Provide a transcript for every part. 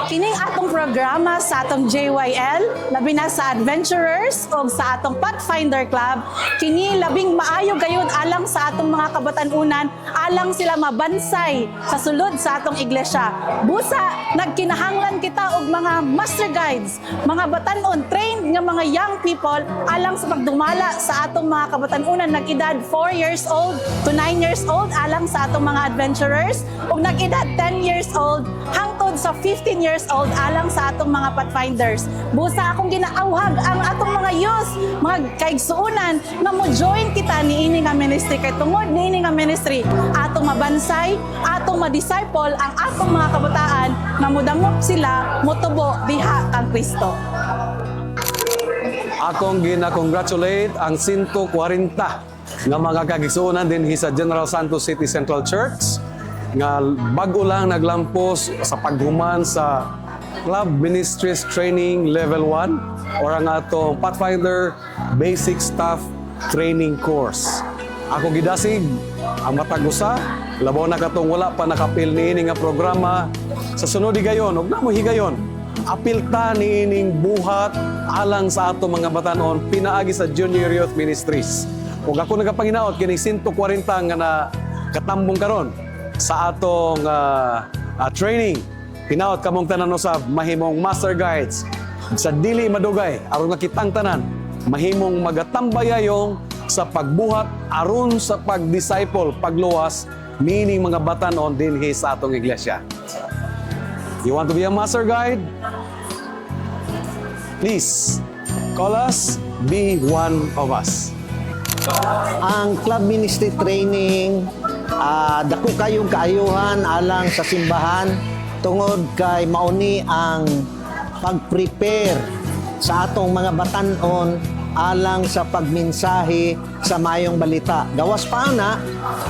Kining atong programa sa atong JYL, labi na sa Adventurers o sa atong Pathfinder Club, kini labing maayo gayud alang sa atong mga kabatan-unan, alang sila mabansay sa sulod sa atong iglesia. Busa, nagkinahanglan kita og mga master guides, mga batan-on, trained nga mga young people, alang sa pagdumala sa atong mga kabatan-unan, nag-edad 4 years old to 9 years old, alang sa atong mga adventurers, ug nag-edad 10 years old hangtod sa 15 years old alang sa atong mga pathfinders. Busa akong ginaawhag ang atong mga youth, mga kaigsuunan nga mo join kita niini nga ministry kay tungod niini nga ministry atong mabansay, atong ma-disciple ang atong mga kabataan nga modangop sila motubo diha kang Kristo. Akong gina-congratulate ang 140 nga mga kaigsuunan din sa General Santos City Central Church nga bago lang naglampos sa paghuman sa Club Ministries Training Level 1 or ang atong Pathfinder Basic Staff Training Course. Ako gidasig ang matag usa, labaw na katong wala pa nakapil niini nga programa sa sunod higayon ug namo higayon. Apil ta niining buhat alang sa atong mga batanon pinaagi sa Junior Youth Ministries. Ug ako nagapanginaot kini 140 nga na katambong karon sa atong training. Pinaot kamong tanan usab mahimong master guides sa dili madugay aron nga kitang tanan mahimong magatambayayong sa pagbuhat aron sa pag-disciple pagluwas niining mga batanon dinhi sa atong iglesia. You want to be a master guide? Please call us, be one of us. Ang club ministry training, dako kayong kaayuhan alang sa simbahan tungod kay mauni ang pag-prepare sa atong mga batanon alang sa pagmensahe sa mayong balita. Gawas pa na,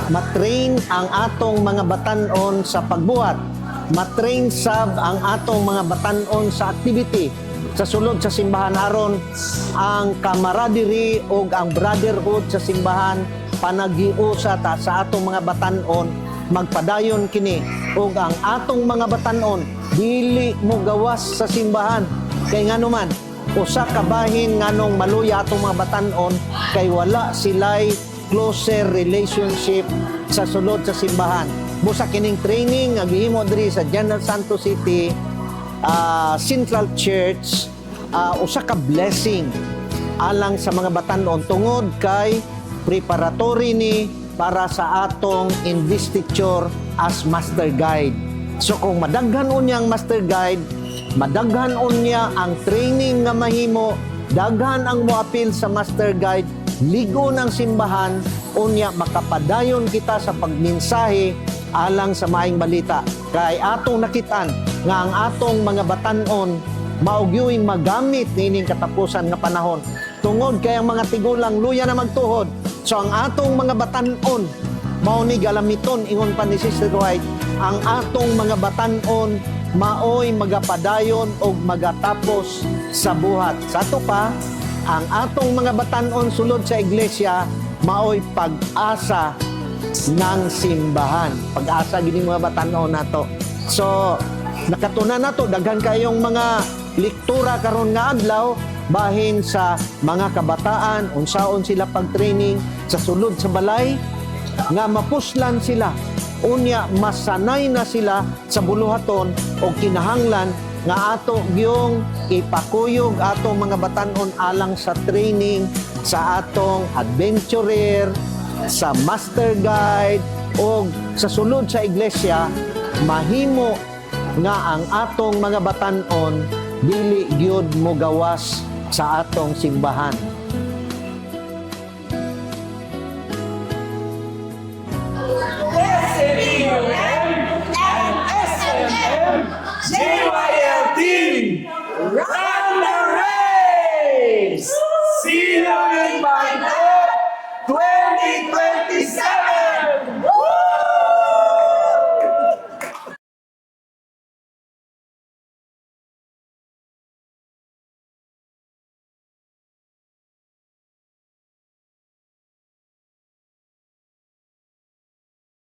matrain ang atong mga batanon sa pagbuhat, matrain sab ang atong mga batanon sa activity sa sulod sa simbahan aron ang camaraderie o ang brotherhood sa simbahan panagiusa ta sa atong mga batanon magpadayon kini ug ang atong mga batanon dili mo gawas sa simbahan kay nganuman usa ka bahin nganong maluya atong mga batanon kay wala silay closer relationship sa sulod sa simbahan. Busa kining training nga gihimo diri sa General Santos City Central Church, usa ka blessing alang sa mga batanon tungod kay preparatory ni para sa atong investiture as master guide. So kung madaghan unya ang master guide, madaghan unya ang training nga mahimo, daghan ang moapil sa master guide, ligo ng simbahan, unya makapadayon kita sa pagmensahe alang sa maayong balita. Kay atong nakitaan nga ang atong mga batanon maugyoy magamit nining katapusan nga panahon. Tungod kay ang mga tigulang luya na magtuhod. So ang atong mga batanon mao ni galamiton ingon pa ni Sister White, ang atong mga batanon maoy magapadayon og magatapos sa buhat. Sa ato pa, ang atong mga batanon sulod sa iglesia maoy pag-asa ng simbahan. Pag-asa gini mga batanon nato. So nakatunan nato daghan kayong mga lektura karon nga adlaw bahin sa mga kabataan unsaon sila pag-training sa sulod sa balay nga mapuslan sila unya masanay na sila sa buluhaton o kinahanglan nga ato gyung ipakuyog atong mga batanon alang sa training sa atong adventurer, sa master guide o sa sulod sa iglesia mahimo nga ang atong mga batanon dili gyud mo gawas sa atong simbahan.